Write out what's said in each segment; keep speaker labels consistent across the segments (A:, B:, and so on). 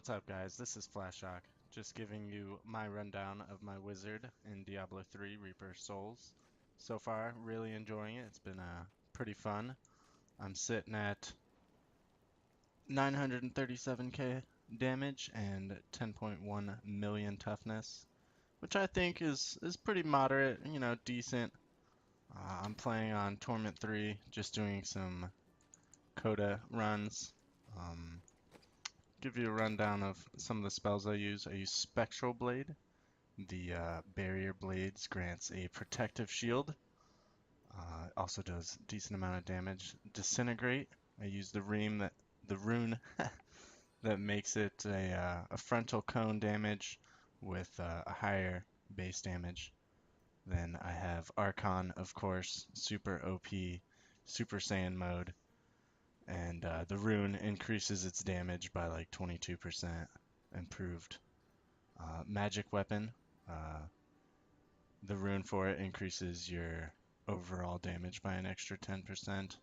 A: What's up, guys? This is Flashshock, just giving you my rundown of my wizard in Diablo 3 Reaper Souls. So far, really enjoying it. It's been pretty fun. I'm sitting at 937k damage and 10.1 million toughness, which I think is pretty moderate, decent. I'm playing on Torment 3, just doing some Coda runs. Um, Give you a rundown of some of the spells I use. I use Spectral Blade. The Barrier Blades grants a protective shield. Also does a decent amount of damage. Disintegrate. I use the rune that makes it a frontal cone damage with a higher base damage. Then I have Archon, of course, super OP, Super Saiyan mode, and the rune increases its damage by like 22% improved. Magic weapon, uh, the rune for it increases your overall damage by an extra 10%.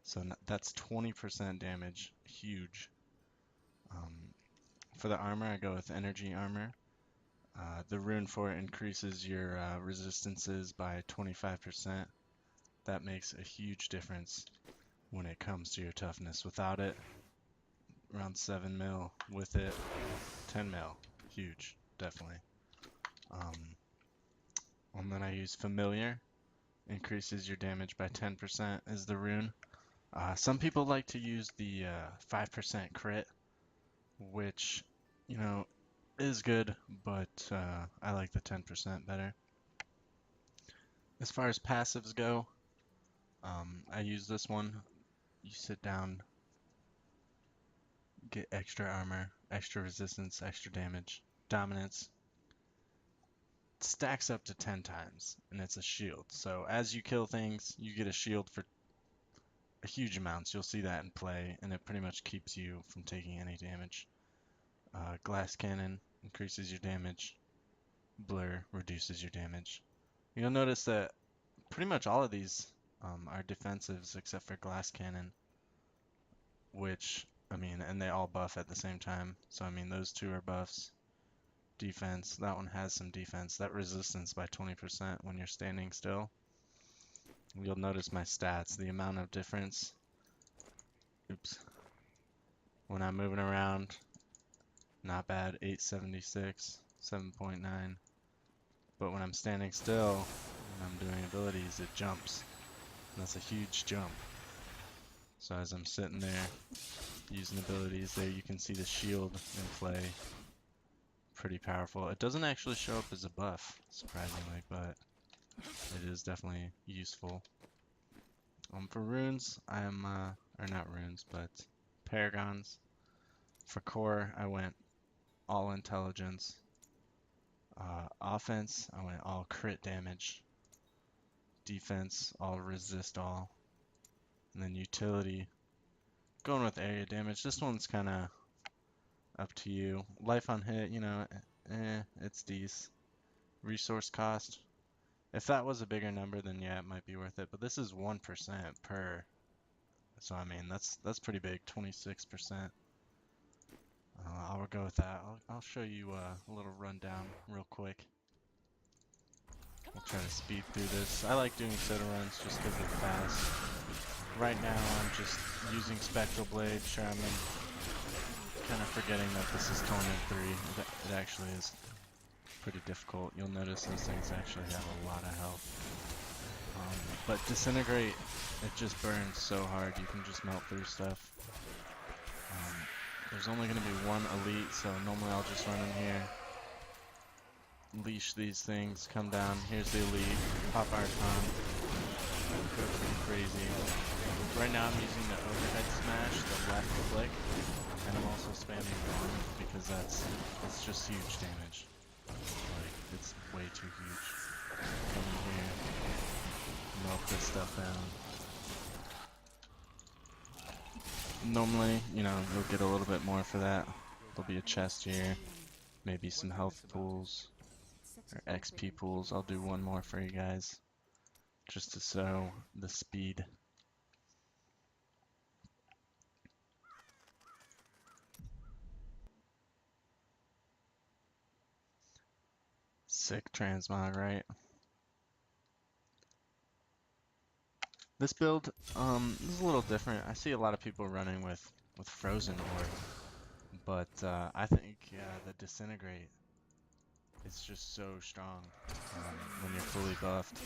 A: So that's 20% damage, huge. Um, for the armor, I go with energy armor. The rune for it increases your resistances by 25%. That makes a huge difference when it comes to your toughness. Without it, around 7 mil. With it, 10 mil. Huge, definitely. Um, and then I use familiar. Increases your damage by 10% is the rune. Some people like to use the 5% crit, which, you know, is good, but I like the 10% better. As far as passives go, I use this one. You sit down, get extra armor, extra resistance, extra damage, dominance. Stacks up to 10 times, and it's a shield. So as you kill things, you get a shield for huge amounts. You'll see that in play, and it pretty much keeps you from taking any damage. Glass Cannon increases your damage. Blur reduces your damage. You'll notice that pretty much all of these are defensives except for Glass Cannon, which, I mean, and they all buff at the same time. So, I mean, those two are buffs. Defense, that one has some defense. That resistance by 20% when you're standing still. You'll notice my stats, the amount of difference. Oops. When I'm moving around, not bad, 876, 7.9. But when I'm standing still, when I'm doing abilities, it jumps. And that's a huge jump. So as I'm sitting there using abilities, there you can see the shield in play. Pretty powerful. It doesn't actually show up as a buff, surprisingly, but it is definitely useful. For runes, I am, or not runes, but paragons. For core, I went all intelligence. Offense, I went all crit damage. Defense, all resist all. And then utility, going with area damage. This one's kind of up to you. Life on hit, it's decent. Resource cost, if that was a bigger number, then yeah, it might be worth it. But this is 1% per. So I mean, that's pretty big, 26%. I'll go with that. I'll show you a little rundown real quick. We'll try to speed through this. I like doing soda runs just because they're fast. Right now, I'm just using Spectral Blade. Sure, I'm kind of forgetting that this is Torment 3. It actually is pretty difficult. You'll notice those things actually have a lot of health. But Disintegrate, it just burns so hard. You can just melt through stuff. There's only going to be one elite, so normally I'll just run in here, leash these things, come down. Here's the elite, pop Archon, go pretty crazy. Right now I'm using the overhead smash, the left click, and I'm also spamming one because that's just huge damage. Like, it's way too huge. Come in here, melt this stuff down. Normally, you'll get a little bit more for that. There'll be a chest here, maybe some health pools, or XP pools. I'll do one more for you guys, just to show the speed. sick transmog, right? This build is a little different. I see a lot of people running with Frozen Orb, but I think the Disintegrate is just so strong when you're fully buffed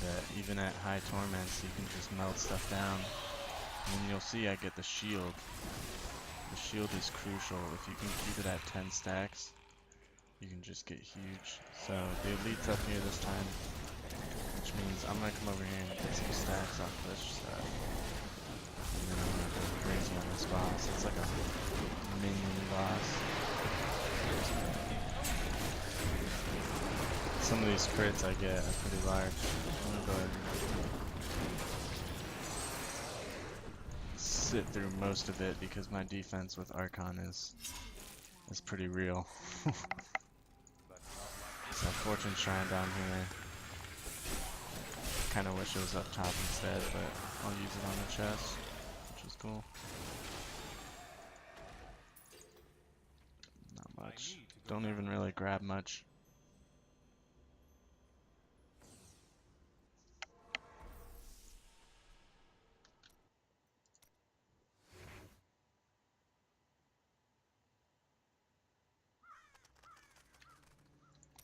A: that even at high torments you can just melt stuff down. And you'll see I get the shield. The shield is crucial. If you can keep it at 10 stacks, you can just get huge. So the elite's up here this time, which means I'm gonna come over here and get some stacks off this stuff. And then I'm gonna go crazy on this boss. It's like a minion boss. Some of these crits I get are pretty large. I'm gonna go ahead and sit through most of it because my defense with Archon is pretty real. So Fortune Shrine down here. Kinda wish it was up top instead, but I'll use it on the chest, which is cool. Not much. Don't even really grab much.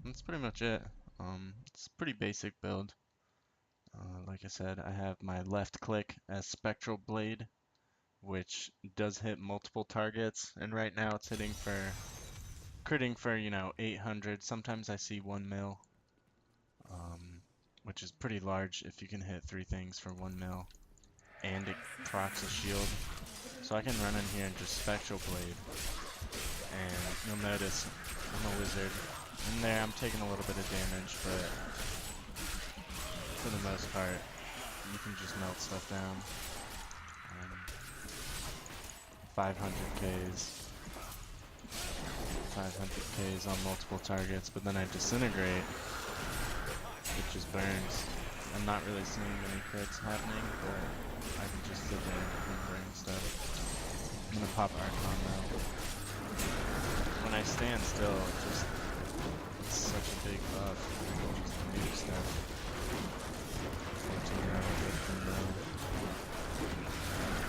A: That's pretty much it. It's a pretty basic build. Like I said, I have my left click as Spectral Blade, which does hit multiple targets, and right now it's critting for, 800. Sometimes I see 1 mil, which is pretty large if you can hit 3 things for 1 mil, and it procs a shield. So I can run in here and just Spectral Blade, and you'll notice I'm a wizard. In there I'm taking a little bit of damage, but for the most part, you can just melt stuff down. 500Ks. 500Ks on multiple targets, but then I Disintegrate. It just burns. I'm not really seeing many crits happening, but I can just sit there and burn stuff. I'm gonna pop Archon though. When I stand still, it's such a big buff. I can just move stuff. 14 round,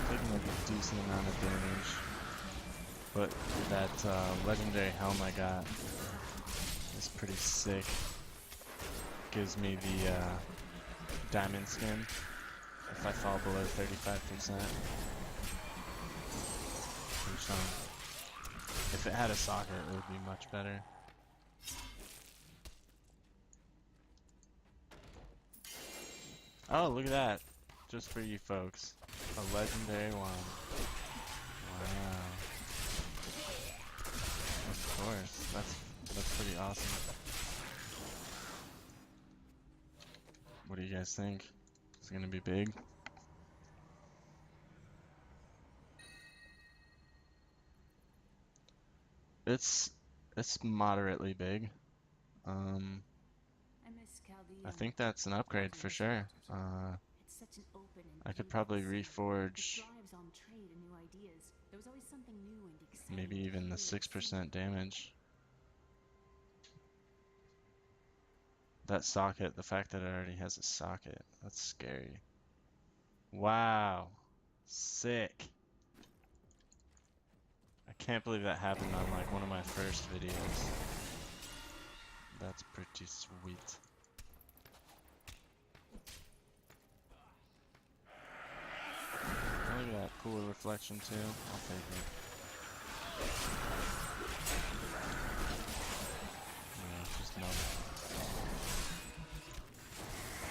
A: taking like a decent amount of damage. But that legendary helm I got is pretty sick. Gives me the diamond skin if I fall below 35%. If it had a socket, it would be much better. Oh, look at that. Just for you folks. A legendary one. Wow. Of course. That's pretty awesome. What do you guys think? It's gonna be big? It's moderately big. I think that's an upgrade for sure. I could probably reforge maybe even the 6% damage. That socket, the fact that it already has a socket, that's scary. Wow. Sick. I can't believe that happened on like one of my first videos. That's pretty sweet. Look at that cooler reflection too. I'll take it. Yeah, just no.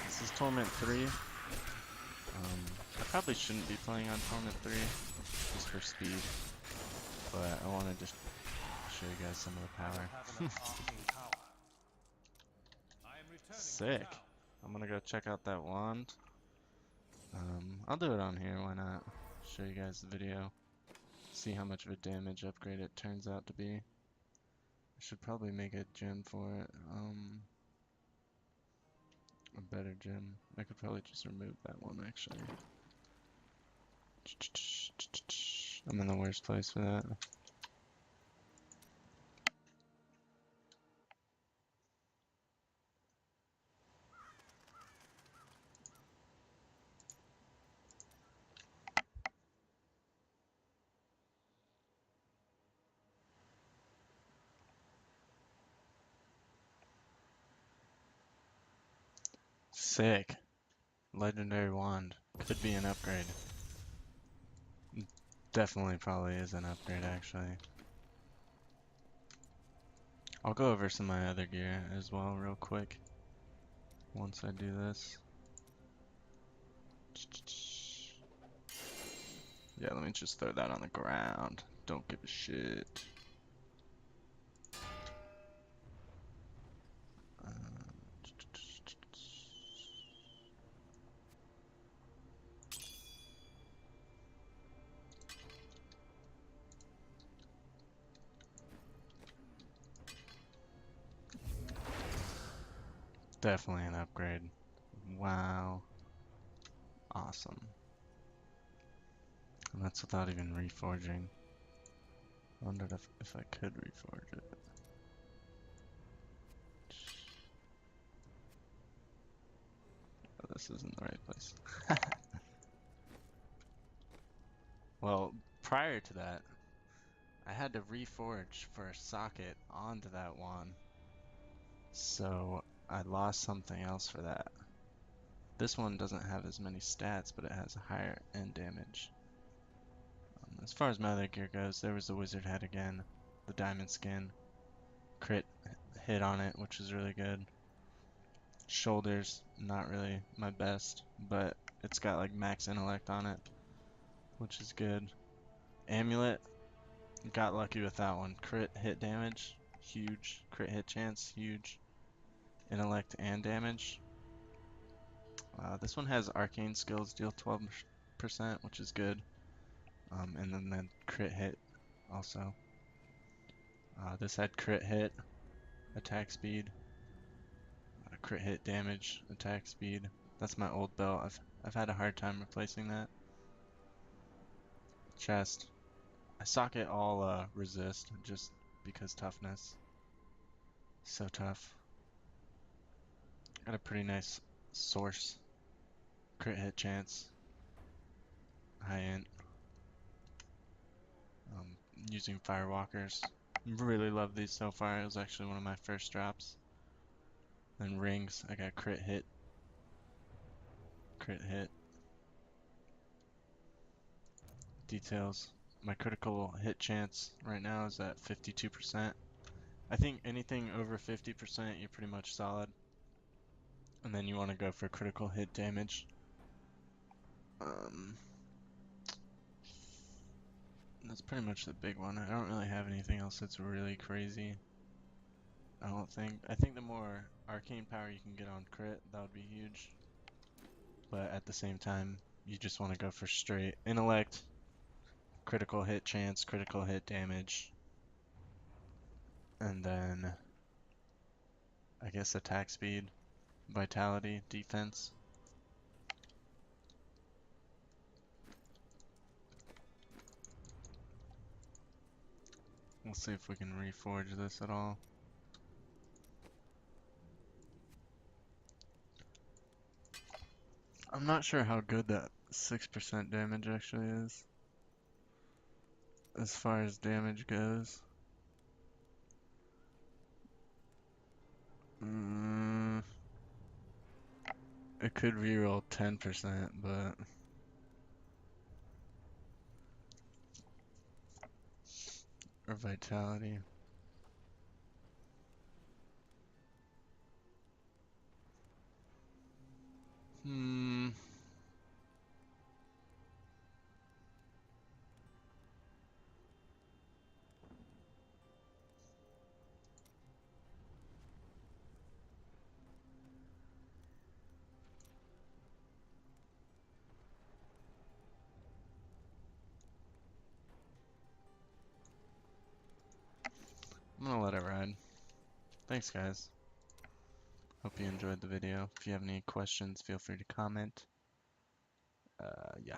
A: This is Torment 3. I probably shouldn't be playing on Torment 3 just for speed, but I wanted to show you guys some of the power. Sick. I'm gonna go check out that wand. I'll do it on here, why not? Show you guys the video. See how much of a damage upgrade it turns out to be. I should probably make a gem for it. A better gem. I could probably just remove that one actually. I'm in the worst place for that. Sick. Legendary wand. Could be an upgrade. Definitely probably is an upgrade actually. I'll go over some of my other gear as well real quick once I do this. Yeah, let me just throw that on the ground. Don't give a shit. Definitely an upgrade. Wow. Awesome. And that's without even reforging. Wondered if I could reforge it. Oh, this isn't the right place. Well, prior to that, I had to reforge for a socket onto that wand. So I lost something else for that. This one doesn't have as many stats, but it has a higher end damage. As far as my other gear goes, there was the wizard head again, the diamond skin, crit hit on it, which is really good. Shoulders, not really my best, but it's got like max intellect on it, which is good. Amulet, got lucky with that one. Crit hit damage, huge. Crit hit chance, huge. Intellect and damage. This one has arcane skills, deal 12%, which is good. And then the crit hit also. This had crit hit, attack speed, crit hit damage, attack speed. That's my old belt. I've had a hard time replacing that. Chest. I socket all resist just because toughness. So tough. Got a pretty nice source. Crit hit chance. High int. Using firewalkers. Really love these so far. It was actually one of my first drops. Then rings. I got crit hit. Crit hit. Details. My critical hit chance right now is at 52%. I think anything over 50% you're pretty much solid. And then you want to go for critical hit damage. That's pretty much the big one. I don't really have anything else that's really crazy. I don't think. I think the more arcane power you can get on crit, that would be huge. But at the same time, you just want to go for straight intellect, critical hit chance, critical hit damage, and then I guess attack speed, vitality, defense. We'll see if we can reforge this at all. I'm not sure how good that 6% damage actually is, as far as damage goes. It could reroll 10%, but or vitality. I'm gonna let it ride. Thanks, guys. Hope you enjoyed the video. If you have any questions, feel free to comment. Yeah.